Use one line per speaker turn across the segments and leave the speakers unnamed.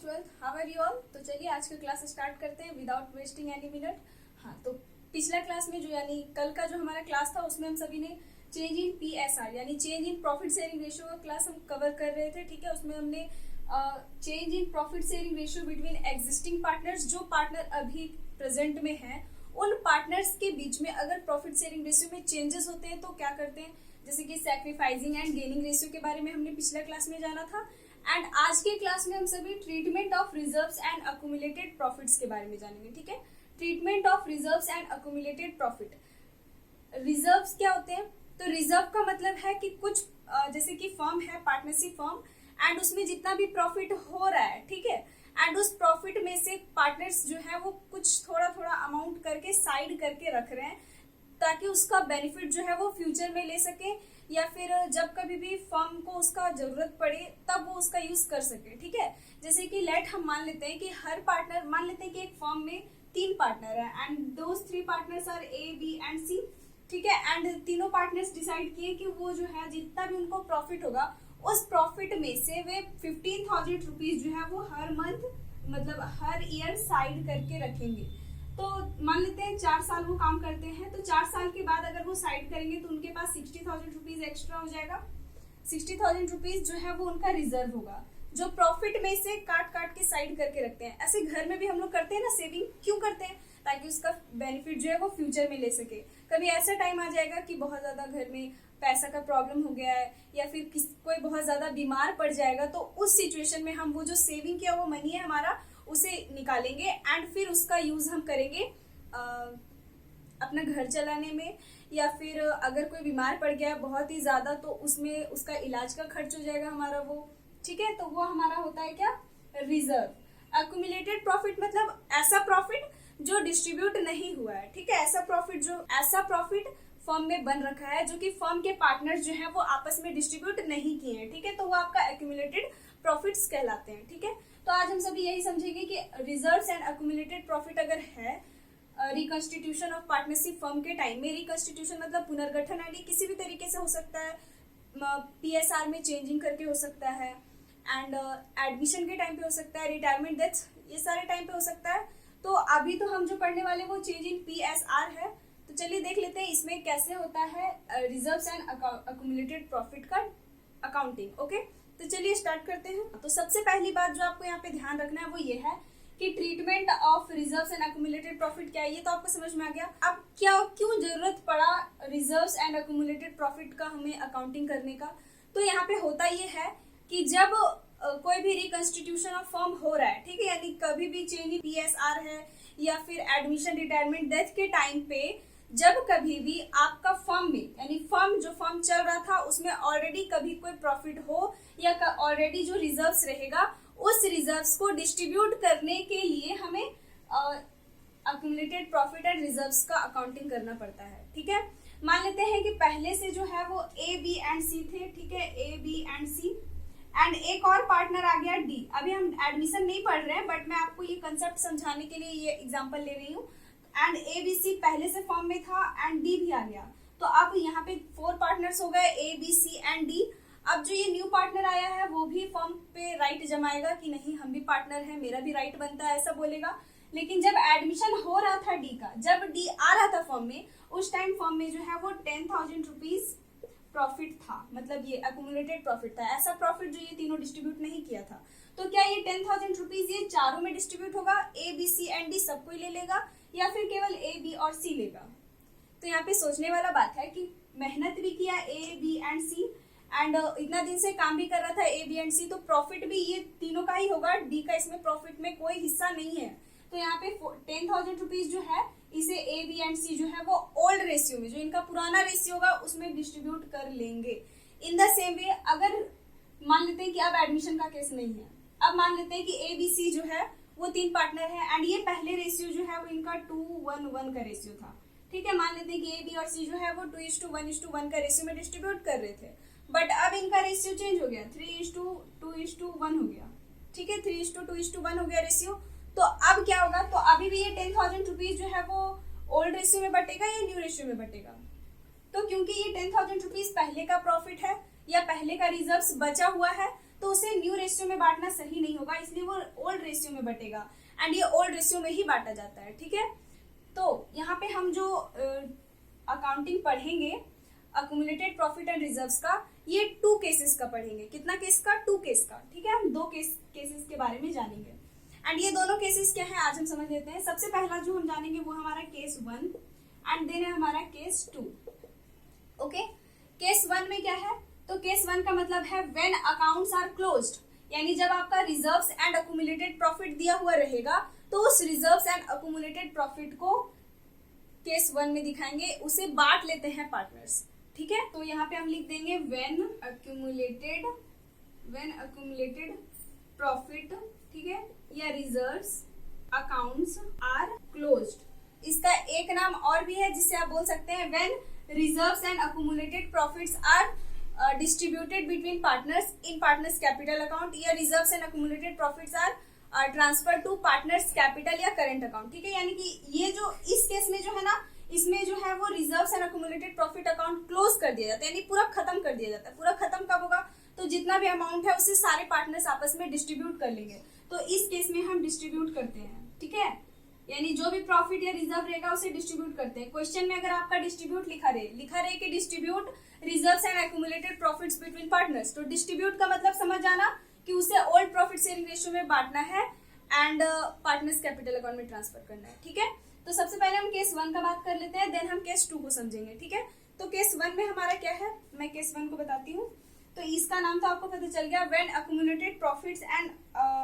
12th, how are you all. तो चलिए आज का क्लास स्टार्ट करते हैं विदाउट वेस्टिंग एनी मिनट। हाँ, तो पिछला क्लास में जो यानी कल का जो हमारा क्लास था उसमें हम सभी ने चेंज इन PSR यानी change in profit sharing ratio का क्लास हम कवर कर रहे थे। ठीक है, उसमें हमने change in profit sharing ratio between existing partners, जो पार्टनर अभी प्रेजेंट में है उन पार्टनर्स के बीच में अगर प्रॉफिट शेयरिंग रेशियो में चेंजेस होते हैं तो क्या करते हैं, जैसे कि सैक्रिफाइसिंग एंड गेनिंग रेशियो के बारे में हमने पिछला क्लास में जाना था। एंड आज के क्लास में हम सभी treatment of reserves and accumulated profits के बारे में जानेंगे। ठीक है, treatment of reserves and accumulated profit. Reserves क्या होते हैं? तो रिजर्व का मतलब है कि कुछ जैसे कि फर्म है, पार्टनरशिप फर्म, एंड उसमें जितना भी प्रॉफिट हो रहा है, ठीक है, एंड उस प्रॉफिट में से पार्टनर्स जो है वो कुछ थोड़ा थोड़ा अमाउंट करके साइड करके रख रहे हैं ताकि उसका बेनिफिट जो है वो फ्यूचर में ले सके, या फिर जब कभी भी फर्म को उसका जरूरत पड़े तब वो उसका यूज कर सके। ठीक है, जैसे कि लेट हम मान लेते हैं कि हर पार्टनर, मान लेते हैं कि एक फर्म में 3 पार्टनर है and those 3 partners are A, B and C। ठीक है, एंड तीनों पार्टनर्स डिसाइड किए कि वो जो है जितना भी उनको प्रॉफिट होगा उस प्रॉफिट में से वे 15,000 रुपीज जो है वो हर मंथ मतलब हर ईयर साइड करके रखेंगे। तो मान लेते हैं 4 साल वो काम करते हैं, तो 4 साल के बाद अगर वो साइड करेंगे तो उनके पास 60,000 रुपीज एक्स्ट्रा हो जाएगा। 60,000 रुपीज जो है वो उनका रिजर्व होगा, जो प्रॉफिट में से काट काट के साइड करके रखते हैं। ऐसे घर में भी हम लोग करते हैं ना, सेविंग क्यों करते हैं? ताकि उसका बेनिफिट जो है वो फ्यूचर में ले सके। कभी ऐसा टाइम आ जाएगा कि बहुत ज्यादा घर में पैसा का प्रॉब्लम हो गया है या फिर कोई बहुत ज्यादा बीमार पड़ जाएगा, तो उस सिचुएशन में हम वो जो सेविंग किया वो मनी है हमारा उसे निकालेंगे एंड फिर उसका यूज हम करेंगे अपना घर चलाने में, या फिर अगर कोई बीमार पड़ गया बहुत ही ज्यादा तो उसमें उसका इलाज का खर्च हो जाएगा हमारा वो। ठीक है, तो वो हमारा होता है क्या? रिजर्व। एक्यूमुलेटेड प्रॉफिट मतलब ऐसा प्रॉफिट जो डिस्ट्रीब्यूट नहीं हुआ है। ठीक है, ऐसा प्रॉफिट फर्म में बन रखा है जो कि फर्म के पार्टनर्स जो है वो आपस में डिस्ट्रीब्यूट नहीं किए हैं। ठीक है, तो वो आपका एक्यूमुलेटेड प्रॉफिट्स कहलाते हैं। ठीक है, तो आज हम सभी यही समझेंगे कि रिजर्व्स एंड एक्यूमुलेटेड प्रॉफिट अगर है रिकंस्टिट्यूशन ऑफ पार्टनरशिप फर्म के टाइम में, रिकंस्टिट्यूशन मतलब पुनर्गठन, एंड किसी भी तरीके से हो सकता है, PSR में चेंजिंग करके हो सकता है, एंड एडमिशन के टाइम पे हो सकता है, रिटायरमेंट, डेथ, ये सारे टाइम पे हो सकता है। तो अभी तो हम जो पढ़ने वाले वो चेंज इन PSR है। तो चलिए देख लेते हैं इसमें कैसे होता है रिजर्व्स एंड एक्यूमुलेटेड प्रॉफिट का अकाउंटिंग। ओके, तो चलिए स्टार्ट करते हैं। तो सबसे पहली बात जो आपको यहाँ पे ध्यान रखना है वो ये है कि treatment of reserves and accumulated profit क्या है, ये तो आपको समझ में आ गया। अब क्यों जरूरत पड़ा रिजर्व्स एंड एक्यूमुलेटेड प्रॉफिट का हमें अकाउंटिंग करने का? तो यहाँ पे होता ये है कि जब कोई भी रिकंस्टिट्यूशन ऑफ फर्म हो रहा है, ठीक है, यानी कभी भी चेंज इन PSR है या फिर एडमिशन, रिटायरमेंट, डेथ के टाइम पे जब कभी भी आपका फर्म में यानी जो फर्म चल रहा था उसमें ऑलरेडी कभी कोई प्रॉफिट हो या ऑलरेडी जो रिजर्व्स रहेगा उस रिजर्व्स को डिस्ट्रीब्यूट करने के लिए हमें एक्यूमुलेटेड प्रॉफिट एंड रिजर्व्स का अकाउंटिंग करना पड़ता है। ठीक है, मान लेते हैं कि पहले से जो है वो A, B एंड C थे। ठीक है, A, B and C, and एक और पार्टनर आ गया D। अभी हम एडमिशन नहीं पढ़ रहे हैं बट मैं आपको ये कंसेप्ट समझाने के लिए ये एग्जांपल ले रही हूँ। एंड A, B, C पहले से फॉर्म में था एंड D भी आ गया, तो अब यहाँ पे 4 पार्टनर्स हो गए A, B, C and D। अब जो ये न्यू पार्टनर आया है वो भी फॉर्म पे राइट जमाएगा कि नहीं हम भी पार्टनर है, मेरा भी राइट बनता है, ऐसा बोलेगा। लेकिन जब एडमिशन हो रहा था D का, जब D आ रहा था फॉर्म में, उस टाइम फॉर्म में जो है वो 10,000 रुपीज प्रॉफिट था, मतलब ये एक्यूमुलेटेड प्रॉफिट था। ऐसा प्रॉफिट जो ये तीनों डिस्ट्रीब्यूट नहीं किया था। तो क्या ये 10,000 रुपीज ये चारों में डिस्ट्रीब्यूट होगा? A, B, C and D सबको ही ले लेगा या फिर केवल A, B और C लेगा? तो यहाँ पे सोचने वाला बात है कि मेहनत भी किया A, B and C and इतना दिन से काम भी कर रहा था A, B एंड C, तो प्रॉफिट भी ये तीनों का ही होगा। D का इसमें प्रॉफिट में कोई हिस्सा नहीं है। तो यहाँ पे 10,000 रुपीज जो है इसे A, B एंड C जो है वो ओल्ड रेशियो में, जो इनका पुराना रेशियो होगा उसमें डिस्ट्रीब्यूट कर लेंगे। इन द सेम वे अगर मान लेते हैं कि अब एडमिशन का केस नहीं है, अब मान लेते हैं कि A, B, C जो है वो 3 पार्टनर है एंड ये पहले रेशियो जो है वो इनका 2:1:1 का रेशियो था। ठीक है, मान लेते हैं कि A, B और C जो है वो 2:1:1 का रेशियो में डिस्ट्रीब्यूट कर रहे थे, बट अब इनका रेशियो चेंज हो गया, 3:2:1 हो गया। ठीक है, 3:2:1 हो गया रेशियो। तो अब क्या होगा? तो अभी भी ये 10,000 रुपीज जो है वो ओल्ड रेशियो में बटेगा या न्यू रेशियो में बटेगा? तो क्योंकि ये 10,000 रुपीज पहले का प्रॉफिट है या पहले का रिजर्व्स बचा हुआ है, तो उसे न्यू रेशियो में बांटना सही नहीं होगा, इसलिए वो ओल्ड रेशियो में बटेगा एंड ये ओल्ड रेशियो में ही बांटा जाता है, ठीक है। तो यहाँ पे हम जो अकाउंटिंग पढ़ेंगे अक्यूमुलेटेड प्रॉफिट एंड रिजर्व्स का, ये 2 केसेस का पढ़ेंगे। कितना केस का? 2 केस का, ठीक है। हम 2 केसेस के बारे में जानेंगे एंड ये दोनों केसेस क्या है आज हम समझ लेते हैं। सबसे पहला जो हम जानेंगे वो हमारा केस 1 एंड देन है हमारा केस 2। ओके, केस 1 में क्या है? तो केस 1 का मतलब है व्हेन अकाउंट्स आर क्लोज्ड, यानी जब आपका रिजर्व्स एंड अक्यूमुलेटेड प्रॉफिट दिया हुआ रहेगा तो उस रिजर्व्स एंड अक्यूमुलेटेड प्रॉफिट को केस 1 में दिखाएंगे, उसे बांट लेते हैं पार्टनर्स, ठीक है। तो यहाँ पे हम लिख देंगे व्हेन अक्यूमुलेटेड प्रॉफिट, ठीक है, या रिजर्व्स अकाउंट्स आर क्लोज्ड। इसका एक नाम और भी है जिससे आप बोल सकते हैं when reserves and accumulated profits are distributed between partners in partners capital account, या reserves and accumulated profits are transfer to partners capital या करेंट अकाउंट, ठीक है। यानी कि ये जो इस केस में जो है ना, इसमें जो है वो reserves and accumulated profit account close कर दिया जाता है, यानी पूरा खत्म कर दिया जाता है। पूरा खत्म कब होगा? तो जितना भी अमाउंट है उसे सारे पार्टनर्स आपस में डिस्ट्रीब्यूट कर लेंगे। तो इस केस में हम डिस्ट्रीब्यूट करते हैं, ठीक है, यानी जो भी प्रॉफिट या रिजर्व रहेगा उसे डिस्ट्रीब्यूट करते हैं। क्वेश्चन में अगर आपका डिस्ट्रीब्यूट लिखा रहे कि distribute reserves and accumulated profits between partners, तो डिस्ट्रीब्यूट का मतलब समझ जाना कि उसे ओल्ड प्रॉफिट शेयरिंग रेशियो में बांटना है एंड पार्टनर्स कैपिटल अकाउंट में ट्रांसफर करना है, ठीक है। तो सबसे पहले हम केस 1 का बात कर लेते हैं, देन हम केस 2 को समझेंगे, ठीक है। तो केस 1 में हमारा क्या है, मैं केस 1 को बताती हूँ। तो इसका नाम तो आपको पता चल गया, when accumulated profits and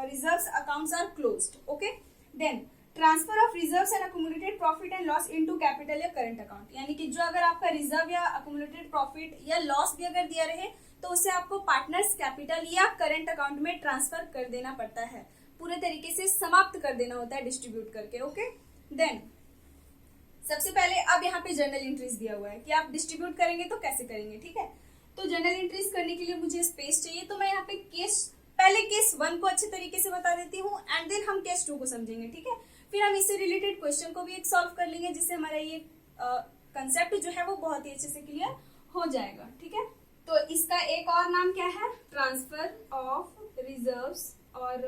reserves accounts are closed. Okay, then transfer of reserves and accumulated profit and loss into capital या करंट अकाउंट, यानी कि जो अगर आपका रिजर्व या अक्यूमुलेटेड प्रॉफिट या लॉस भी अगर दिया रहे तो उसे आपको पार्टनर्स कैपिटल या करंट अकाउंट में ट्रांसफर कर देना पड़ता है, पूरे तरीके से समाप्त कर देना होता है डिस्ट्रीब्यूट करके। ओके, देन सबसे पहले अब यहाँ पे जर्नल एंट्रीज दिया हुआ है कि आप डिस्ट्रीब्यूट करेंगे तो कैसे करेंगे, ठीक है। तो जर्नल एंट्रीज करने के लिए मुझे स्पेस चाहिए, तो मैं यहाँ पे पहले केस 1 को अच्छे तरीके से बता देती हूँ एंड देन हम केस 2 को समझेंगे, ठीक है। फिर हम इससे रिलेटेड क्वेश्चन को भी एक सॉल्व कर लेंगे जिससे हमारा ये कंसेप्ट जो है वो बहुत ही अच्छे से क्लियर हो जाएगा, ठीक है। तो इसका एक और नाम क्या है, ट्रांसफर ऑफ रिजर्व्स और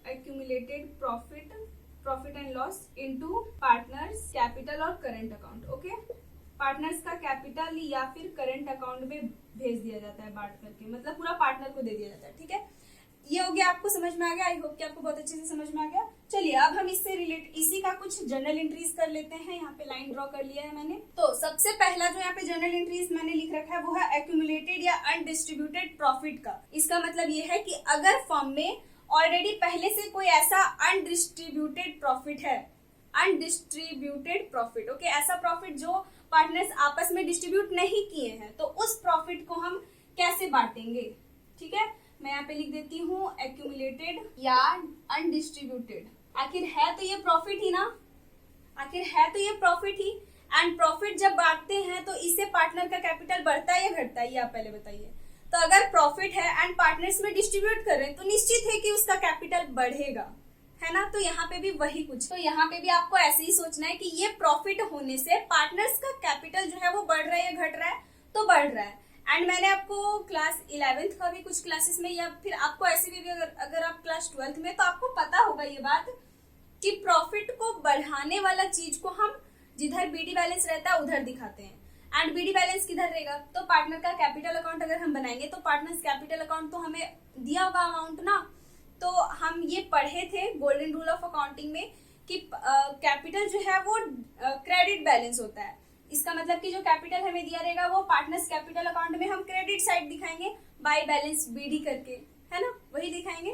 accumulated profit and loss into partners capital और करंट अकाउंट। ओके, पार्टनर्स का कैपिटल या फिर करंट अकाउंट में भेज दिया जाता है बांट करके, मतलब पूरा पार्टनर को दे दिया जाता है, ठीक है। ये हो गया, आपको समझ में आ गया? आई होप कि आपको बहुत अच्छे से समझ में आ गया। चलिए अब हम इससे रिलेटेड इसी का कुछ जर्नल एंट्रीज कर लेते हैं। यहाँ पे लाइन ड्रॉ कर लिया है मैंने। तो सबसे पहला जो यहाँ पे जर्नल एंट्रीज मैंने लिख रखा है वो है एक्यूमुलेटेड या अनडिस्ट्रीब्यूटेड प्रॉफिट का। इसका मतलब ये है कि अगर फर्म में ऑलरेडी पहले से कोई ऐसा अनडिस्ट्रीब्यूटेड प्रॉफिट है, अनडिस्ट्रीब्यूटेड प्रॉफिट, ओके, ऐसा प्रॉफिट जो पार्टनर्स आपस में डिस्ट्रीब्यूट नहीं किए हैं, तो उस प्रॉफिट को हम कैसे बांटेंगे, ठीक है। मैं यहाँ पे लिख देती हूँ एक्यूमुलेटेड या अनडिस्ट्रीब्यूटेड। आखिर है तो ये प्रॉफिट ही ना, आखिर है तो ये प्रॉफिट ही। एंड प्रॉफिट जब बांटते हैं तो इससे पार्टनर का कैपिटल बढ़ता है या घटता है, ये आप पहले बताइए। तो अगर प्रॉफिट है एंड पार्टनर्स में डिस्ट्रीब्यूट कर रहे हैं तो निश्चित है कि उसका कैपिटल बढ़ेगा, है ना। तो यहाँ पे भी वही कुछ, तो यहाँ पे भी आपको ऐसे ही सोचना है कि ये प्रॉफिट होने से पार्टनर्स का कैपिटल जो है वो बढ़ रहा है या घट रहा है, तो बढ़ रहा है। एंड मैंने आपको क्लास 11th का भी कुछ क्लासेस में, या फिर आपको ऐसे भी अगर आप क्लास 12th में, तो आपको पता होगा ये बात कि प्रॉफिट को बढ़ाने वाला चीज को हम जिधर बीडी बैलेंस रहता है उधर दिखाते हैं। एंड बीडी बैलेंस किधर रहेगा, तो पार्टनर का कैपिटल अकाउंट अगर हम बनाएंगे तो पार्टनर्स कैपिटल अकाउंट तो हमें दिया होगा अमाउंट ना। तो हम ये पढ़े थे गोल्डन रूल ऑफ अकाउंटिंग में कि कैपिटल जो है वो क्रेडिट बैलेंस होता है। इसका मतलब कि जो कैपिटल हमें दिया रहेगा वो पार्टनर्स कैपिटल अकाउंट में हम क्रेडिट साइड दिखाएंगे बाय बैलेंस बीडी करके, है ना, वही दिखाएंगे।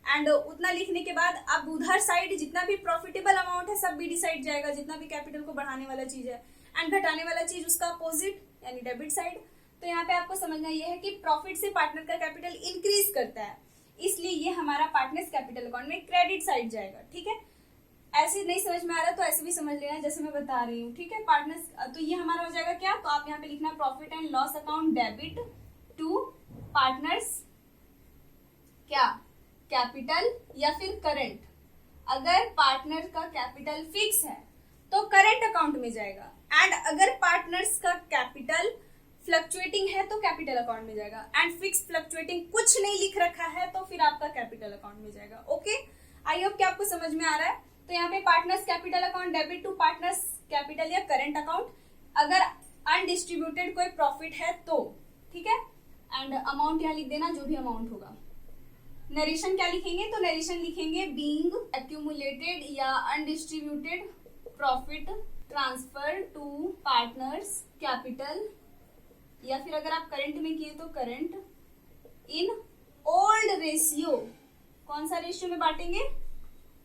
एंड उतना लिखने के बाद अब उधर साइड जितना भी प्रॉफिटेबल अमाउंट है सब बीडी साइड जाएगा, जितना भी कैपिटल को बढ़ाने वाला चीज है, एंड घटाने वाला चीज उसका अपोजिट यानी डेबिट साइड। तो यहाँ पे आपको समझना ये है कि प्रॉफिट से पार्टनर का कैपिटल इंक्रीज करता है, इसलिए ये हमारा पार्टनर्स कैपिटल अकाउंट में क्रेडिट साइड जाएगा, ठीक है। ऐसे नहीं समझ में आ रहा तो ऐसे भी समझ लेना जैसे मैं बता रही हूँ, ठीक है। पार्टनर्स, तो ये हमारा हो जाएगा क्या, तो आप यहाँ पे लिखना profit and loss account debit to partners क्या, कैपिटल या फिर करंट। अगर पार्टनर का कैपिटल फिक्स है तो करंट अकाउंट में जाएगा, एंड अगर पार्टनर्स का कैपिटल फ्लक्चुएटिंग है तो कैपिटल अकाउंट में जाएगा, एंड फिक्स फ्लक्चुएटिंग कुछ नहीं लिख रखा है तो फिर आपका कैपिटल अकाउंट में जाएगा। ओके, आई आई होप कि आपको समझ में आ रहा है। तो यहाँ पे partners capital account debit to partners capital या करेंट अकाउंट, अगर अनडिस्ट्रीब्यूटेड कोई प्रॉफिट है तो, ठीक है। एंड अमाउंट यहाँ लिख देना, जो भी अमाउंट होगा। नरेशन क्या लिखेंगे, तो नरेशन लिखेंगे बीइंग एक्यूमुलेटेड या undistributed profit transfer to partners capital, या फिर अगर आप करंट में किए तो करंट इन ओल्ड रेशियो। कौन सा रेशियो में बांटेंगे,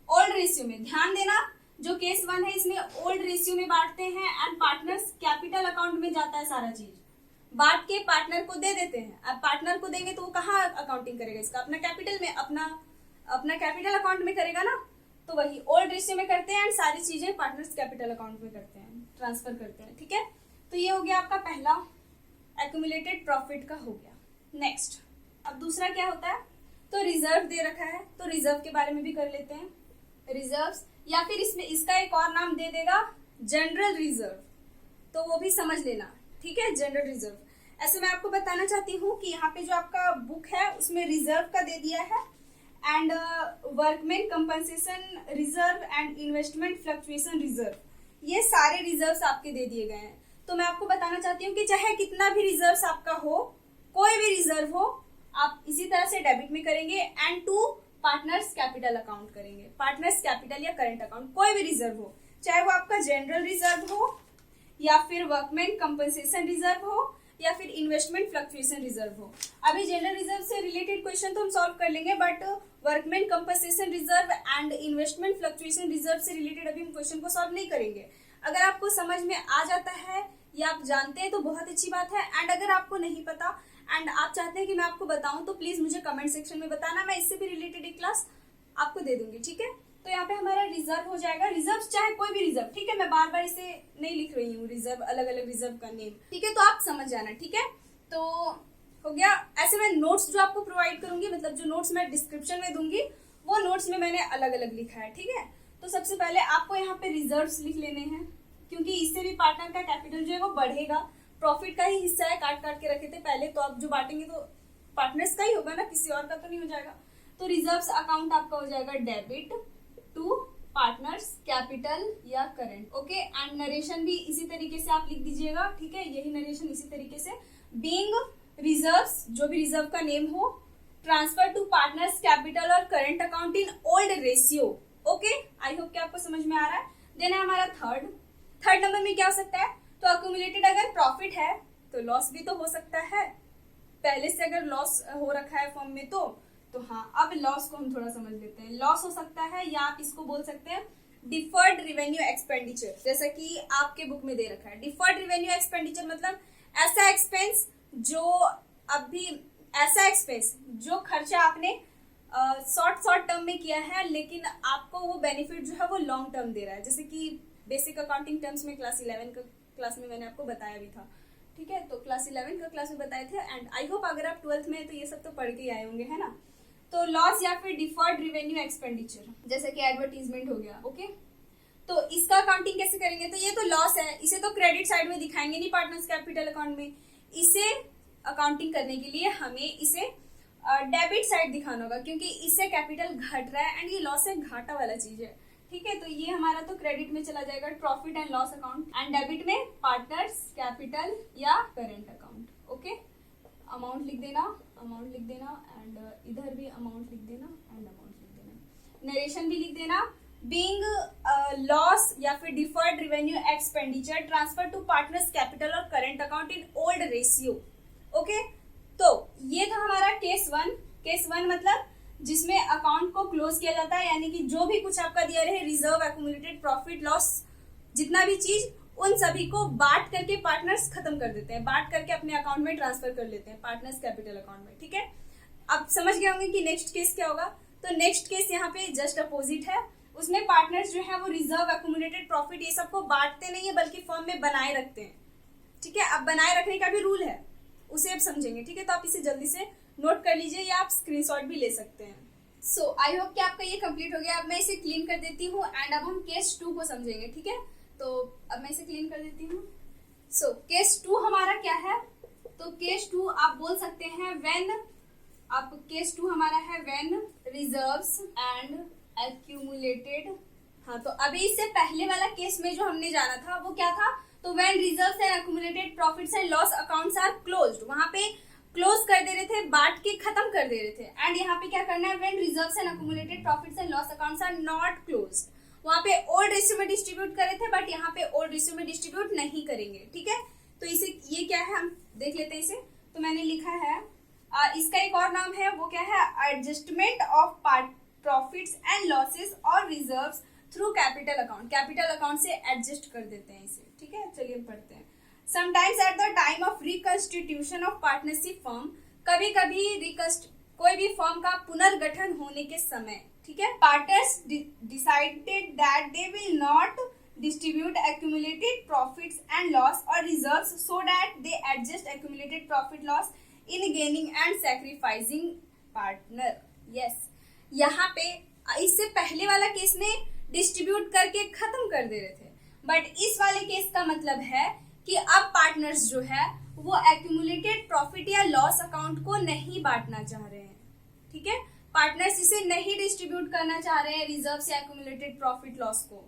ओल्ड रेशियो में। ध्यान देना, जो केस 1 है इसमें ओल्ड रेशियो में बांटते हैं एंड पार्टनर्स कैपिटल अकाउंट में जाता है सारा चीज, बांट के पार्टनर को दे देते हैं। अब पार्टनर को देंगे तो वो कहाँ अकाउंटिंग करेगा इसका, अपना कैपिटल में, अपना कैपिटल अकाउंट में करेगा ना। तो वही ओल्ड रेशियो में करते हैं एंड सारी चीजें पार्टनर्स कैपिटल अकाउंट में करते हैं, ट्रांसफर करते हैं, ठीक है। तो ये हो गया आपका पहला एक्यूमुलेटेड प्रॉफिट का हो गया। नेक्स्ट, अब दूसरा क्या होता है, तो रिजर्व दे रखा है, तो रिजर्व के बारे में भी कर लेते हैं। रिजर्व्स, या फिर इसमें इसका एक और नाम दे देगा जनरल रिजर्व, तो वो भी समझ लेना, ठीक है। जनरल रिजर्व, ऐसे मैं आपको बताना चाहती हूँ कि यहाँ पे जो आपका बुक है उसमें रिजर्व का दे दिया है and workman compensation reserve and investment fluctuation reserve, ये सारे रिजर्व्स आपके दे दिए गए हैं। तो मैं आपको बताना चाहती हूँ कि चाहे कितना भी रिजर्व्स आपका हो, कोई भी रिजर्व हो, आप इसी तरह से डेबिट में करेंगे and to partners capital account करेंगे, पार्टनर्स कैपिटल या करंट अकाउंट, कोई भी रिजर्व हो, चाहे वो आपका जनरल रिजर्व हो या फिर वर्कमैन कंपनसेशन रिजर्व हो या फिर इन्वेस्टमेंट फ्लक्चुएशन रिजर्व हो। अभी जनरल रिजर्व से रिलेटेड क्वेश्चन तो हम सॉल्व कर लेंगे, but workman compensation reserve and investment fluctuation reserve से रिलेटेड अभी हम क्वेश्चन को सॉल्व नहीं करेंगे। अगर आपको समझ में आ जाता है या आप जानते हैं तो बहुत अच्छी बात है, एंड अगर आपको नहीं पता एंड आप चाहते हैं कि मैं आपको बताऊं तो प्लीज मुझे कमेंट सेक्शन में बताना, मैं इससे भी रिलेटेड एक क्लास आपको दे दूंगी, ठीक है। तो यहाँ पे हमारा रिजर्व हो जाएगा, रिजर्व चाहे कोई भी रिजर्व, ठीक है। मैं बार बार इसे नहीं लिख रही हूँ रिजर्व, अलग अलग रिजर्व का नेम, ठीक है, तो आप समझ जाना, ठीक है। तो हो गया। ऐसे मैं नोट्स जो आपको प्रोवाइड करूंगी, मतलब जो नोट्स मैं डिस्क्रिप्शन में दूंगी, वो नोट्स में मैंने अलग अलग लिखा है, ठीक है। तो सबसे पहले आपको यहाँ पे रिजर्व्स लिख लेने हैं, क्योंकि इससे भी पार्टनर का कैपिटल जो है वो बढ़ेगा, प्रॉफिट का ही हिस्सा है, काट काट के रखे थे पहले, तो आप जो बांटेंगे तो पार्टनर्स का ही होगा ना, किसी और का तो नहीं हो जाएगा। तो रिजर्व्स अकाउंट आपका हो जाएगा डेबिट टू पार्टनर्स कैपिटल या करंट, ओके। एंड नरेशन भी इसी तरीके से आप लिख दीजिएगा, ठीक है, यही नरेशन इसी तरीके से। बीइंग रिजर्व्स, जो भी रिजर्व का नेम हो, ट्रांसफर टू पार्टनर्स कैपिटल और current account in old ratio, okay. I hope कि आपको समझ में आ रहा है। देन है हमारा थर्ड नंबर में क्या हो सकता है, तो अक्यूमुलेटेड अगर प्रॉफिट है तो लॉस भी तो हो सकता है, पहले से अगर लॉस हो रखा है फॉर्म में तो हाँ, अब लॉस को हम थोड़ा समझ लेते हैं। लॉस हो सकता है, या आप इसको बोल सकते हैं डिफर्ड रिवेन्यू एक्सपेंडिचर, जैसा कि आपके बुक में दे रखा है। डिफर्ड रिवेन्यू एक्सपेंडिचर मतलब ऐसा एक्सपेंस जो खर्चा आपने शॉर्ट टर्म में किया है, लेकिन आपको वो बेनिफिट जो है वो लॉन्ग टर्म दे रहा है, जैसे कि बेसिक अकाउंटिंग टर्म्स में क्लास 11 का क्लास में मैंने आपको बताया भी था, ठीक है। तो क्लास 11 का क्लास में बताए थे, एंड आई होप अगर आप 12th में है तो ये सब तो पढ़ के आए होंगे, है ना। तो लॉस या फिर डिफर्ड रिवेन्यू एक्सपेंडिचर, जैसे कि एडवर्टीजमेंट हो गया, ओके। तो इसका अकाउंटिंग कैसे करेंगे, तो ये तो लॉस है, इसे तो क्रेडिट साइड में दिखाएंगे नहीं पार्टनर्स कैपिटल अकाउंट में, इसे अकाउंटिंग करने के लिए हमें इसे डेबिट साइड दिखाना होगा, क्योंकि इससे कैपिटल घट रहा है एंड ये लॉस है, घाटा वाला चीज है, ठीक है। तो ये हमारा तो क्रेडिट में चला जाएगा, profit and loss account, and debit में पार्टनर्स कैपिटल या करेंट अकाउंट, ओके। अमाउंट लिख देना एंड इधर भी अमाउंट लिख देना एंड अमाउंट लिख देना। नरेशन भी लिख देना, बीइंग लॉस या फिर deferred revenue expenditure transfer to partners capital और current account in old ratio, okay. तो ये था हमारा केस 1 मतलब जिसमें अकाउंट को क्लोज किया जाता है, यानी कि जो भी कुछ आपका दिया रहे, रिजर्व, एक्यूमुलेटेड, प्रॉफिट, लॉस, जितना भी चीज, उन सभी को बांट करके पार्टनर्स खत्म कर देते हैं, बांट करके अपने अकाउंट में ट्रांसफर कर लेते हैं, पार्टनर्स कैपिटल अकाउंट में, ठीक है। अब समझ गए होंगे कि नेक्स्ट केस क्या होगा। तो नेक्स्ट केस यहाँ पे जस्ट अपोजिट है, उसमें पार्टनर्स जो है वो रिजर्व, एक्यूमुलेटेड, प्रॉफिट, ये सबको बांटते नहीं है बल्कि फर्म में बनाए रखते हैं, ठीक है। अब बनाए रखने का भी रूल है, उसे अब समझेंगे, ठीक है। तो आप इसे जल्दी से नोट कर लीजिए या आप स्क्रीनशॉट भी ले सकते हैं। सो आई होप कि आपका ये कंप्लीट हो गया। अब मैं इसे क्लीन कर देती हूँ एंड अब हम केस 2 को समझेंगे, ठीक है। तो अब मैं इसे क्लीन कर देती हूँ। सो केस 2 हमारा क्या है, तो केस 2 आप बोल सकते हैं व्हेन रिजर्व्स एंड एक्यूमुलेटेड, हाँ तो अभी इससे पहले वाला केस में जो हमने जाना था वो क्या था, तो when reserves and accumulated profits and loss accounts are closed, वहां पे क्लोज कर दे रहे थे, बांट के खत्म कर दे रहे थे। एंड यहाँ पे क्या करना है, when reserves and accumulated profits and loss accounts are not closed, वहां पे ओल्ड रेशियो में डिस्ट्रीब्यूट करे थे, बट यहाँ पे ओल्ड रेशियो में डिस्ट्रीब्यूट नहीं करेंगे। ठीक है, तो इसे ये क्या है हम देख लेते हैं इसे। तो मैंने लिखा है इसका एक और नाम है, वो क्या है, adjustment of profits and losses और reserves through capital account, capital account से एडजस्ट कर देते हैं इसे। ठीक है, चलिए पढ़ते हैं। Sometimes at the time of reconstitution of partnership firm, कभी कभी कोई भी फर्म का पुनर्गठन होने के समय, ठीक है, partners decided that they will not distribute accumulated profits and loss or reserves so that they adjust accumulated profit loss in gaining and sacrificing partner. Yes, यहाँ पे इससे पहले वाला केस में डिस्ट्रीब्यूट करके खत्म कर दे रहे थे, बट इस वाले केस का मतलब है कि अब पार्टनर्स जो है वो एक्यूमुलेटेड प्रॉफिट या लॉस अकाउंट को नहीं बांटना चाह रहे हैं। ठीक है, पार्टनर्स इसे नहीं डिस्ट्रीब्यूट करना चाह रहे हैं रिजर्व या एक्यूमुलेटेड प्रॉफिट लॉस को।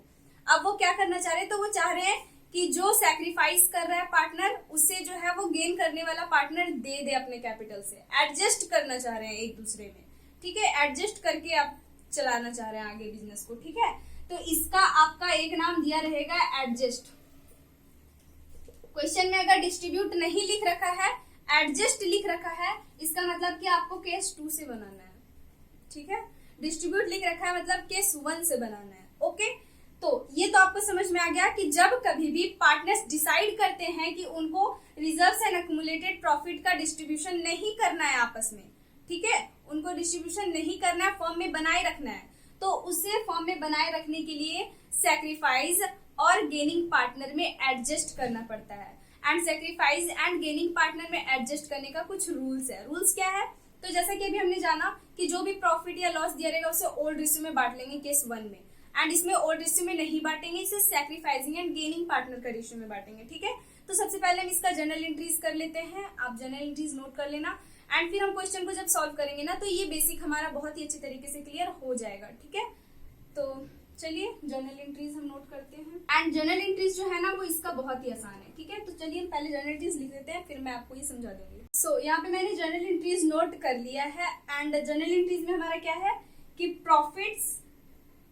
अब वो क्या करना चाह रहे हैं, तो वो चाह रहे हैं कि जो सैक्रिफाइस कर रहा है पार्टनर, उससे जो है वो गेन करने वाला पार्टनर दे दे अपने कैपिटल से, एडजस्ट करना चाह रहे हैं एक दूसरे में। ठीक है, एडजस्ट करके आप चलाना चाह रहे हैं आगे बिजनेस को। ठीक है, तो इसका आपका एक नाम दिया रहेगा एडजस्ट। क्वेश्चन में अगर डिस्ट्रीब्यूट नहीं लिख रखा है, एडजस्ट लिख रखा है, इसका मतलब कि आपको केस 2 से बनाना है। ठीक है, डिस्ट्रीब्यूट लिख रखा है मतलब केस 1 से बनाना है। ओके, तो ये तो आपको समझ में आ गया कि जब कभी भी पार्टनर्स डिसाइड करते हैं कि उनको रिजर्व्स एंड एक्यूमुलेटेड प्रॉफिट का डिस्ट्रीब्यूशन नहीं करना है आपस में, ठीक है, उनको डिस्ट्रीब्यूशन नहीं करना है, फर्म में बनाए रखना है, तो उसे फर्म में बनाए रखने के लिए सैक्रिफाइस और गेनिंग पार्टनर में एडजस्ट करना पड़ता है। And sacrifice and gaining partner में एडजस्ट करने का कुछ रूल्स है। रूल्स क्या है, तो जैसा कि अभी हमने जाना कि जो भी प्रॉफिट या लॉस दिया रहेगा उसे ओल्ड रेशियो में बांट लेंगे केस 1 में, एंड इसमें ओल्ड रेशियो में नहीं बांटेंगे, इसे सैक्रिफाइसिंग एंड गेनिंग पार्टनर का रेशियो में बांटेंगे। ठीक है, तो सबसे पहले हम इसका जनरल एंट्रीज कर लेते हैं, आप जनरल एंट्रीज नोट कर लेना, एंड फिर हम क्वेश्चन को जब सॉल्व करेंगे ना तो ये बेसिक हमारा बहुत ही अच्छे तरीके से क्लियर हो जाएगा। ठीक है, तो चलिए जनरल एंट्रीज हम नोट करते हैं। एंड जनरल एंट्रीज जो है ना वो इसका बहुत ही आसान है। ठीक है, तो चलिए हम पहले जनरल एंट्रीज लिख लेते हैं, फिर मैं आपको ये समझा दूंगी। सो यहाँ पे मैंने जनरल एंट्रीज नोट कर लिया है। एंड जनरल एंट्रीज में हमारा क्या है कि प्रॉफिट्स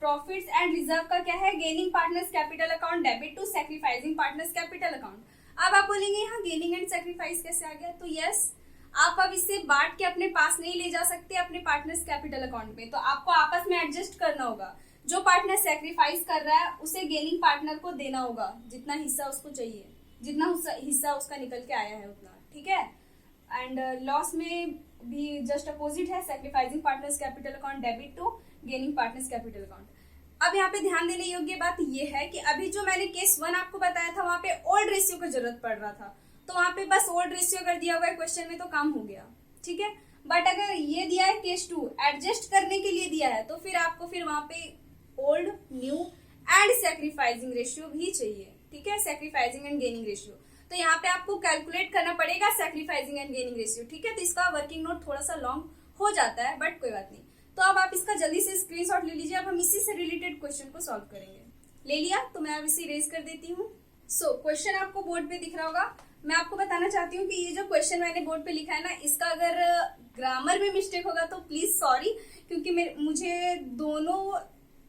एंड रिजर्व का क्या है, gaining partners capital account debit to sacrificing partners capital account. अब आप बोलेंगे यहाँ गेनिंग एंड सैक्रिफाइस कैसे आ गया, तो यस, आप अब इससे बांट के अपने पास नहीं ले जा सकते अपने पार्टनर्स कैपिटल अकाउंट में, तो आपको आपस में एडजस्ट करना होगा। जो पार्टनर सैक्रिफाइस कर रहा है उसे गेनिंग पार्टनर को देना होगा जितना हिस्सा उसको चाहिए, जितना हिस्सा उसका निकल के आया है उतना। ठीक है, एंड लॉस में भी जस्ट अपोजिट है, sacrificing partners capital account debit to gaining partners capital account. अब यहाँ पे ध्यान देने योग्य बात ये है कि अभी जो मैंने केस 1 आपको बताया था वहां पे ओल्ड रेशियो की जरूरत पड़ रहा था, तो वहां पे बस ओल्ड रेशियो अगर दिया हुआ है क्वेश्चन में तो काम हो गया। ठीक है, बट अगर ये दिया है केस 2 एडजस्ट करने के लिए दिया है, तो फिर आपको फिर वहां पे old, new and sacrificing ratio भी चाहिए। ठीक है, सैक्रिफाइसिंग एंड गेनिंग रेशियो, तो यहाँ पे आपको कैलकुलेट करना पड़ेगा सैक्रिफाइसिंग एंड गेनिंग रेशियो। ठीक है, तो इसका वर्किंग नोट थोड़ा सा लॉन्ग हो जाता है, बट कोई बात नहीं। तो अब आप इसका जल्दी से स्क्रीनशॉट ले लीजिए, अब हम इसी से रिलेटेड क्वेश्चन को सॉल्व करेंगे। ले लिया, तो मैं अब इसे इरेज कर देती हूँ। सो क्वेश्चन आपको बोर्ड पे दिख रहा होगा। मैं आपको बताना चाहती हूँ कि ये जो क्वेश्चन मैंने बोर्ड पे लिखा है ना, इसका अगर ग्रामर में मिस्टेक होगा तो प्लीज सॉरी, क्योंकि मुझे दोनों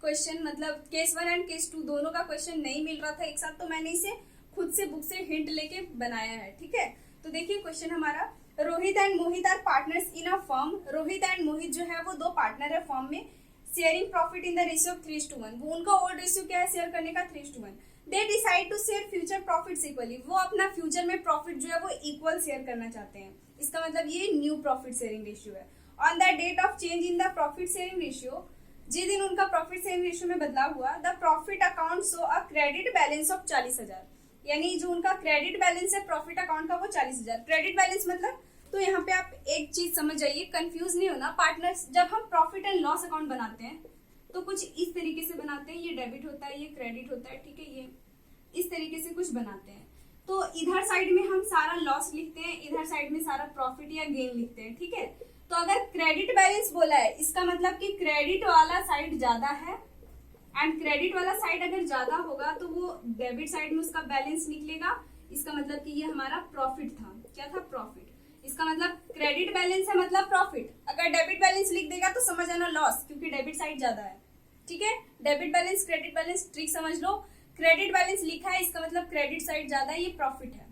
क्वेश्चन मतलब केस 1 एंड केस 2 दोनों का क्वेश्चन नहीं मिल रहा था एक साथ, तो मैंने इसे खुद से बुक से हिंट लेके बनाया है। ठीक है, तो देखिए क्वेश्चन हमारा, Rohit and Mohit are partners in a firm. Rohit and Mohit जो है वो 2 पार्टनर है फर्म में, sharing profit in the ratio of 3:1। वो उनका ओल्ड रेशियो क्या है शेयर करने का, 3:1। They decide to share future profits equally. वो अपना फ्यूचर में प्रॉफिट जो है वो इक्वल शेयर करना चाहते हैं, इसका मतलब ये न्यू प्रॉफिट शेयरिंग रेशियो है। On the date of change in the profit sharing ratio, जिस दिन उनका प्रॉफिट शेयरिंग रेशियो में बदलाव हुआ, the profit account show a credit balance of 40,000। यानी जो उनका क्रेडिट बैलेंस है प्रॉफिट अकाउंट का वो 40,000। क्रेडिट बैलेंस मतलब, तो यहाँ पे आप एक चीज समझ जाइए, कंफ्यूज नहीं होना। पार्टनर्स जब हम प्रॉफिट एंड लॉस अकाउंट बनाते हैं तो कुछ इस तरीके से बनाते हैं, ये डेबिट होता है, ये क्रेडिट होता है। ठीक है, ये इस तरीके से कुछ बनाते हैं। तो इधर साइड में हम सारा लॉस लिखते हैं, इधर साइड में सारा प्रॉफिट या गेन लिखते हैं। ठीक है, तो अगर क्रेडिट बैलेंस बोला है इसका मतलब कि क्रेडिट वाला साइड ज्यादा है एंड क्रेडिट वाला साइड अगर ज्यादा होगा तो वो डेबिट साइड में उसका बैलेंस निकलेगा। इसका मतलब कि ये हमारा प्रॉफिट था। क्या था? प्रॉफिट। इसका मतलब क्रेडिट बैलेंस है मतलब प्रॉफिट। अगर डेबिट बैलेंस लिख देगा तो समझ आना लॉस, क्योंकि डेबिट साइड ज्यादा है। ठीक है, debit balance credit balance trick समझ लो। क्रेडिट बैलेंस लिखा है इसका मतलब क्रेडिट साइड ज्यादा है, ये प्रॉफिट है।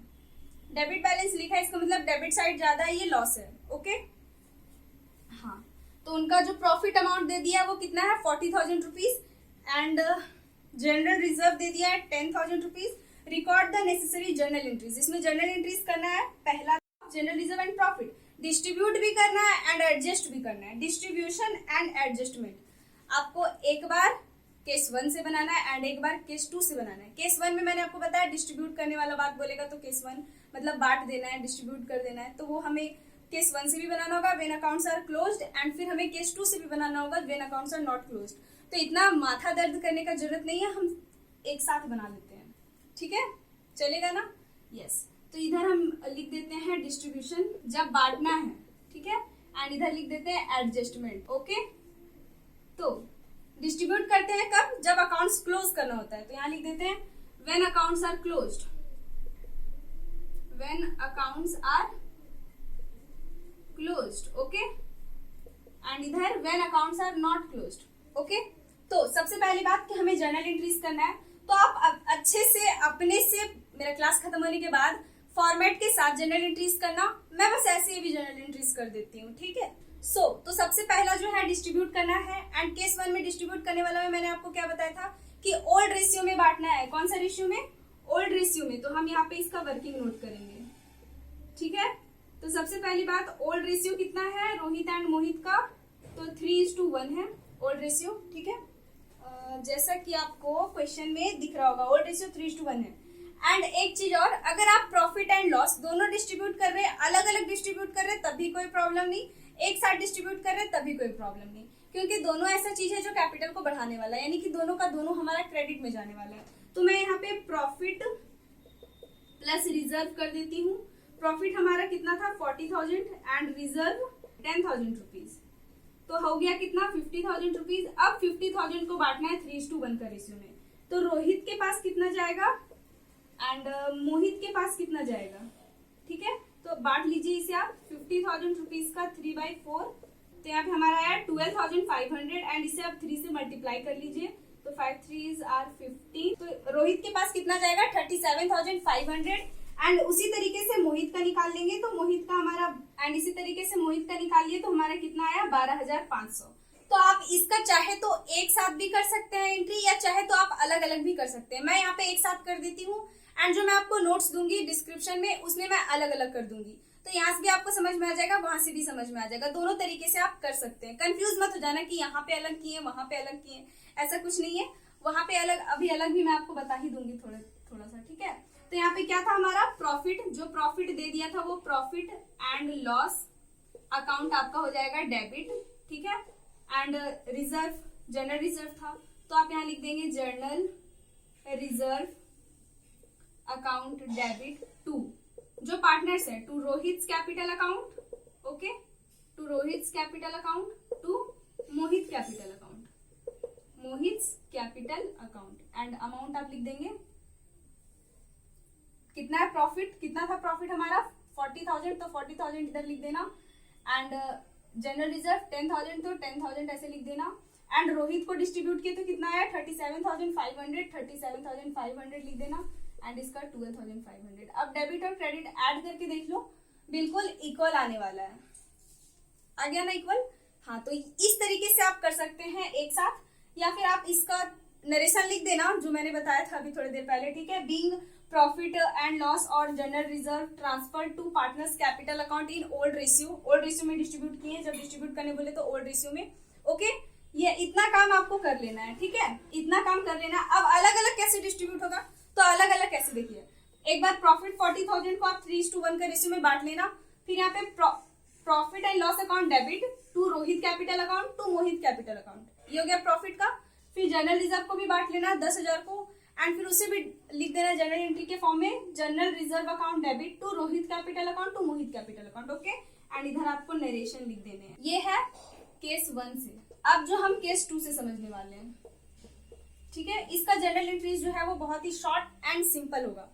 डेबिट बैलेंस लिखा है इसका मतलब डेबिट साइड ज्यादा है, ये लॉस है। ओके, हाँ, तो उनका जो प्रॉफिट अमाउंट दे दिया वो कितना है? 40,000 रुपीज। एंड जनरल रिजर्व दे दिया है 10,000 rupees. Record the necessary journal entries. इसमें जर्नल एंट्रीज करना है। पहला general reserve and profit, distribute भी करना है एंड एडजस्ट भी करना है। डिस्ट्रीब्यूशन एंड एडजस्टमेंट आपको एक बार केस 1 से बनाना है एंड एक बार केस 2 से बनाना है। केस 1 में मैंने आपको बताया डिस्ट्रीब्यूट करने वाला बात बोलेगा तो केस 1 मतलब बांट देना है, डिस्ट्रीब्यूट कर देना है, तो वो हमें केस 1 से भी बनाना होगा when accounts are closed, and फिर हमें केस 2 से भी बनाना होगा when accounts are not closed. तो इतना माथा दर्द करने का जरूरत नहीं है, हम एक साथ बना लेते हैं। ठीक है, चलेगा ना? यस। तो इधर हम लिख देते हैं डिस्ट्रीब्यूशन जब बांटना है। ठीक है, एंड इधर लिख देते हैं एडजस्टमेंट। ओके, तो डिस्ट्रीब्यूट करते हैं कब? जब अकाउंट्स क्लोज करना होता है। तो यहाँ लिख देते हैं when accounts are closed, when accounts are closed. Okay, and इधर when accounts are not closed. Okay, तो सबसे पहली बात कि हमें जर्नल एंट्रीज करना है। तो आप अच्छे से अपने से मेरा क्लास खत्म होने के बाद फॉर्मेट के साथ जर्नल एंट्रीज करना। मैं बस ऐसे ही भी जर्नल एंट्रीज कर देती हूँ। ठीक है, तो सबसे पहला जो है डिस्ट्रीब्यूट करना है। एंड केस 1 में डिस्ट्रीब्यूट करने वाला में मैंने आपको क्या बताया था कि ओल्ड रेशियो में बांटना है। कौन सा रेशियो में? ओल्ड रेशियो में। तो हम यहाँ पे इसका वर्किंग नोट करेंगे। ठीक है, तो सबसे पहली बात ओल्ड रेशियो कितना है रोहित एंड मोहित का? तो 3:1 है ओल्ड रेशियो। ठीक है, जैसा कि आपको क्वेश्चन में दिख रहा होगा ओल्ड रेशियो 3:1 है। एंड एक चीज और, अगर आप प्रॉफिट एंड लॉस दोनों डिस्ट्रीब्यूट कर रहे हैं, अलग अलग डिस्ट्रीब्यूट कर रहे हैं, तभी कोई प्रॉब्लम नहीं। एक साथ डिस्ट्रीब्यूट कर रहे हैं तभी कोई प्रॉब्लम नहीं, क्योंकि दोनों ऐसा चीज है जो कैपिटल को बढ़ाने वाला है, यानी कि दोनों का दोनों हमारा क्रेडिट में जाने वाला है। तो मैं यहाँ पे प्रॉफिट प्लस रिजर्व कर देती हूँ। प्रॉफिट हमारा कितना था? 40,000 एंड रिजर्व 10,000 रुपीज। तो हो गया कितना? 50,000 रुपीज। अब 50,000 को बांटना है 3:1 का रेशियो में। तो रोहित के पास कितना जाएगा एंड मोहित के पास कितना जाएगा? ठीक है, तो बांट लीजिए इसे आप। 50,000 रुपीज का 3/4, तो यहाँ पे हमारा आया 12,500 एंड इसे आप 3 से मल्टीप्लाई कर लीजिए। तो 5 3s are 15। तो रोहित के पास कितना जाएगा? 37,500 एंड उसी तरीके से मोहित का निकाल लेंगे तो मोहित का हमारा, एंड इसी तरीके से मोहित का निकालिए तो हमारा कितना आया? 12,500। तो आप इसका चाहे तो एक साथ भी कर सकते हैं एंट्री, या चाहे तो आप अलग अलग भी कर सकते हैं। मैं यहाँ पे एक साथ कर देती हूँ एंड जो मैं आपको नोट्स दूंगी डिस्क्रिप्शन में उसमें मैं अलग अलग कर दूंगी। तो यहाँ से भी आपको समझ में आ जाएगा, वहां से भी समझ में आ जाएगा। दोनों तरीके से आप कर सकते हैं। कंफ्यूज मत हो जाना कि यहाँ पे अलग किए वहां पे अलग किए, ऐसा कुछ नहीं है। वहां पे अलग, अभी अलग भी मैं आपको बता ही दूंगी थोड़ा सा। ठीक है, तो यहाँ पे क्या था हमारा? प्रॉफिट। जो प्रॉफिट दे दिया था वो प्रॉफिट एंड लॉस अकाउंट आपका हो जाएगा डेबिट। ठीक है, एंड रिजर्व जनरल रिजर्व था तो आप यहाँ लिख देंगे journal reserve account debit to जो पार्टनर्स है, to Rohit capital account. Okay, to Rohit capital account, to Mohit capital account, Mohit capital account. And amount आप लिख देंगे कितना है? प्रॉफिट कितना था? प्रॉफिट हमारा 40,000, तो 40,000 इधर लिख देना। एंड जनरल रिजर्व 10,000, तो 10,000 ऐसे लिख देना। एंड रोहित को डिस्ट्रीब्यूट किया तो कितना आया? 37,500, 37,500 लिख देना। एंड इसका 12,500। अब डेबिट और क्रेडिट ऐड करके देख लो, बिल्कुल इक्वल आने वाला है। आ गया ना इक्वल? हाँ, तो इस तरीके से आप कर सकते हैं एक साथ, या फिर आप इसका नरेशन लिख देना जो मैंने बताया था अभी थोड़ी देर पहले। ठीक है, बीइंग प्रॉफिट एंड लॉस और general reserve transfer to partners capital account in old ratio. Old ratio में डिस्ट्रीब्यूट किए, जब डिस्ट्रीब्यूट करने बोले तो ओल्ड रेशियो में। ओके, ये इतना काम आपको कर लेना है। ठीक है, इतना काम कर लेना। अब अलग अलग कैसे डिस्ट्रीब्यूट होगा, तो अलग अलग कैसे देखिए। एक बार प्रॉफिट 40,000 को आप 3:1 के रेशियो में बांट लेना। फिर यहाँ पे profit and loss account debit to Rohit capital account to Mohit capital account, ये हो गया प्रॉफिट का। फिर जनरल रिजर्व को भी बांट लेना 10,000 को, एंड फिर उसे भी लिख देना जनरल एंट्री के फॉर्म में, general reserve account debit to Rohit capital account to Mohit capital account. Okay, and इधर आपको नरेशन लिख देने हैं। ये है केस 1 से। अब जो हम केस 2 से समझने वाले हैं, ठीक है। इसका जर्नल एंट्री जो है वो बहुत ही शॉर्ट एंड सिंपल होगा,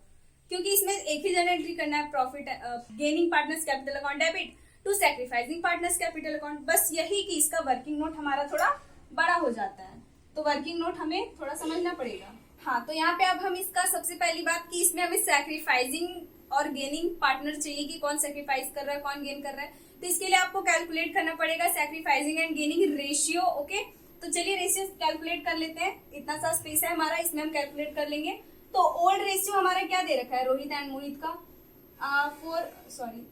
क्योंकि इसमें एक ही जर्नल एंट्री करना है, profit gaining partners capital account debit to sacrificing partners capital account. बस यही कि इसका वर्किंग नोट हमारा थोड़ा बड़ा हो जाता है, तो वर्किंग नोट हमें थोड़ा समझना पड़ेगा। हाँ, तो यहाँ पे अब हम इसका सबसे पहली बात कि इसमें हमें सैक्रिफाइसिंग और गेनिंग पार्टनर चाहिए कि कौन सैक्रिफाइस कर रहा है कौन गेन कर रहा है। तो इसके लिए आपको कैलकुलेट करना पड़ेगा sacrificing and gaining ratio. Okay, तो चलिए रेशियो कैलकुलेट कर लेते हैं। इतना सा स्पेस है हमारा, इसमें हम कैलकुलेट कर लेंगे। तो ओल्ड रेशियो हमारा क्या दे रखा है रोहित एंड मोहित का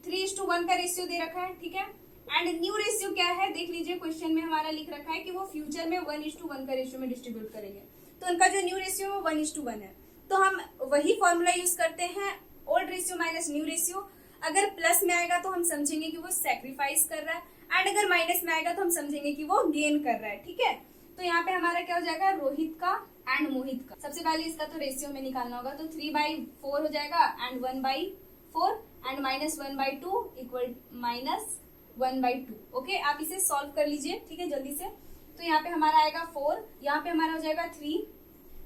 3:1 का रेशियो दे रखा है, ठीक है। एंड न्यू रेशियो क्या है देख लीजिए, क्वेश्चन में हमारा लिख रखा है कि वो फ्यूचर में 1:1 का रेशियो में डिस्ट्रीब्यूट करेंगे। तो उनका जो न्यू रेशियो है 1:1 है, तो हम वही फॉर्मूला यूज करते हैं, old ratio minus new ratio. अगर प्लस में आएगा तो हम समझेंगे कि वो सैक्रिफाइस कर रहा है, एंड अगर माइनस में आएगा तो हम समझेंगे कि वो गेन कर रहा है, ठीक है। तो यहाँ पे हमारा क्या हो जाएगा रोहित का एंड मोहित का। सबसे पहले इसका तो रेशियो में निकालना होगा, तो 3/4 हो जाएगा एंड 1/4 एंड -1/2 इक्वल -1/2। ओके, आप इसे सॉल्व कर लीजिए, ठीक है, जल्दी से। तो यहाँ पे हमारा आएगा 4, यहाँ पे हमारा हो जाएगा 3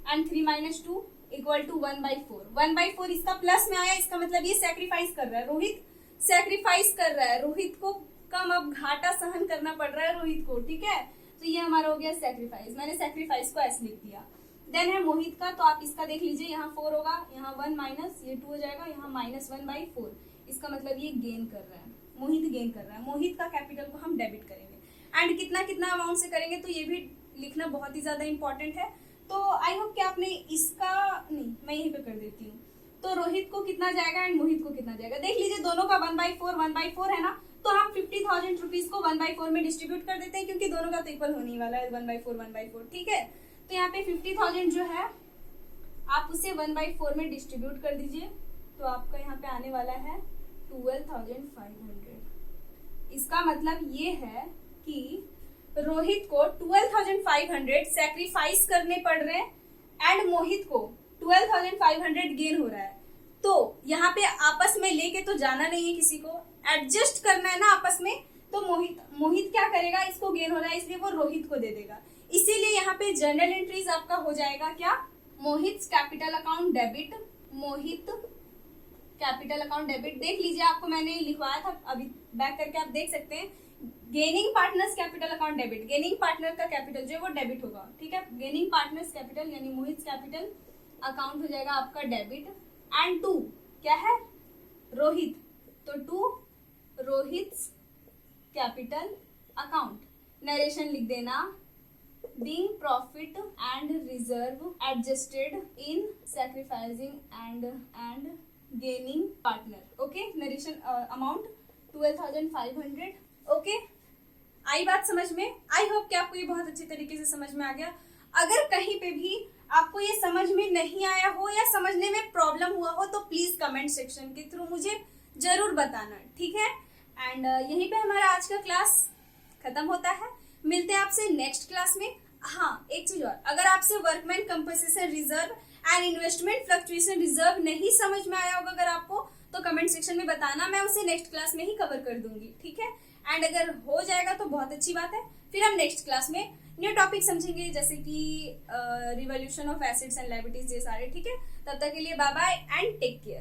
एंड 3 - 2 इक्वल टू 1/4। 1/4 इसका प्लस में आया, इसका मतलब ये सैक्रिफाइस कर रहा है, रोहित सैक्रिफाइस कर रहा है, रोहित को कम अब घाटा सहन करना पड़ रहा है रोहित को, ठीक है। तो ये हमारा हो गया सैक्रिफाइस, मैंने सैक्रिफाइस को ऐसे लिख दिया। देन है मोहित का, तो आप इसका देख लीजिए, यहाँ 4 होगा, यहाँ 1 माइनस ये 2 हो जाएगा, यहाँ -1/4। इसका मतलब ये गेन कर रहा है, मोहित गेन कर रहा है। मोहित का कैपिटल को हम डेबिट करेंगे, एंड कितना कितना अमाउंट से करेंगे तो ये भी लिखना बहुत ही ज्यादा इंपॉर्टेंट है। तो आई होप कि आपने इसका नहीं, मैं यहीं पे कर देती हूँ। तो रोहित को कितना जाएगा एंड मोहित को कितना जाएगा देख लीजिए, दोनों का 1/4 है ना, तो हम 50,000 रुपीज को 1/4 में डिस्ट्रीब्यूट कर देते हैं, क्योंकि दोनों का तो इक्वल होने वाला है 1/4, ठीक है। तो यहाँ पे 50,000 जो है आप उसे 1/4 में डिस्ट्रीब्यूट कर दीजिए, तो आपका यहाँ पे आने वाला है 12,500। इसका मतलब ये है कि रोहित को 12,500 सैक्रिफाइस करने पड़ रहे हैं, एंड मोहित को 12,500 गेन हो रहा है। तो यहाँ पे आपस में लेके तो जाना नहीं है, किसी को एडजस्ट करना है ना आपस में। तो मोहित क्या करेगा, इसको गेन हो रहा है इसलिए वो रोहित को दे देगा। इसीलिए यहाँ पे जर्नल एंट्रीज आपका हो जाएगा क्या, मोहित कैपिटल अकाउंट डेबिट, मोहित कैपिटल अकाउंट डेबिट। देख लीजिए, आपको मैंने लिखवाया था, अभी बैक करके आप देख सकते हैं। Gaining partners capital account debit, gaining partner का कैपिटल जो है वो डेबिट होगा, ठीक है। गेनिंग पार्टनर्स कैपिटल यानी मोहित कैपिटल अकाउंट हो जाएगा आपका डेबिट, एंड 2 क्या है रोहित, तो 2 रोहित कैपिटल अकाउंट। नरेशन लिख देना, being profit and reserve adjusted in sacrificing and gaining partner. Okay, narration amount 12,500. Okay, आई बात समझ में? आई होप कि आपको ये बहुत अच्छी तरीके से समझ में आ गया। अगर कहीं पे भी आपको ये समझ में नहीं आया हो या समझने में प्रॉब्लम हुआ हो तो प्लीज कमेंट सेक्शन के थ्रू मुझे जरूर बताना, ठीक है। एंड यहीं पे हमारा आज का क्लास खत्म होता है, मिलते हैं आपसे नेक्स्ट क्लास में। हाँ, एक चीज और, अगर आपसे workman compensation reserve and investment fluctuation reserve नहीं समझ में आया होगा अगर आपको, तो कमेंट सेक्शन में बताना, मैं उसे नेक्स्ट क्लास में ही कवर कर दूंगी, ठीक है। एंड अगर हो जाएगा तो बहुत अच्छी बात है, फिर हम नेक्स्ट क्लास में न्यू टॉपिक समझेंगे, जैसे कि revaluation of assets and liabilities, ये सारे, ठीक है। तब तक के लिए bye bye and take care.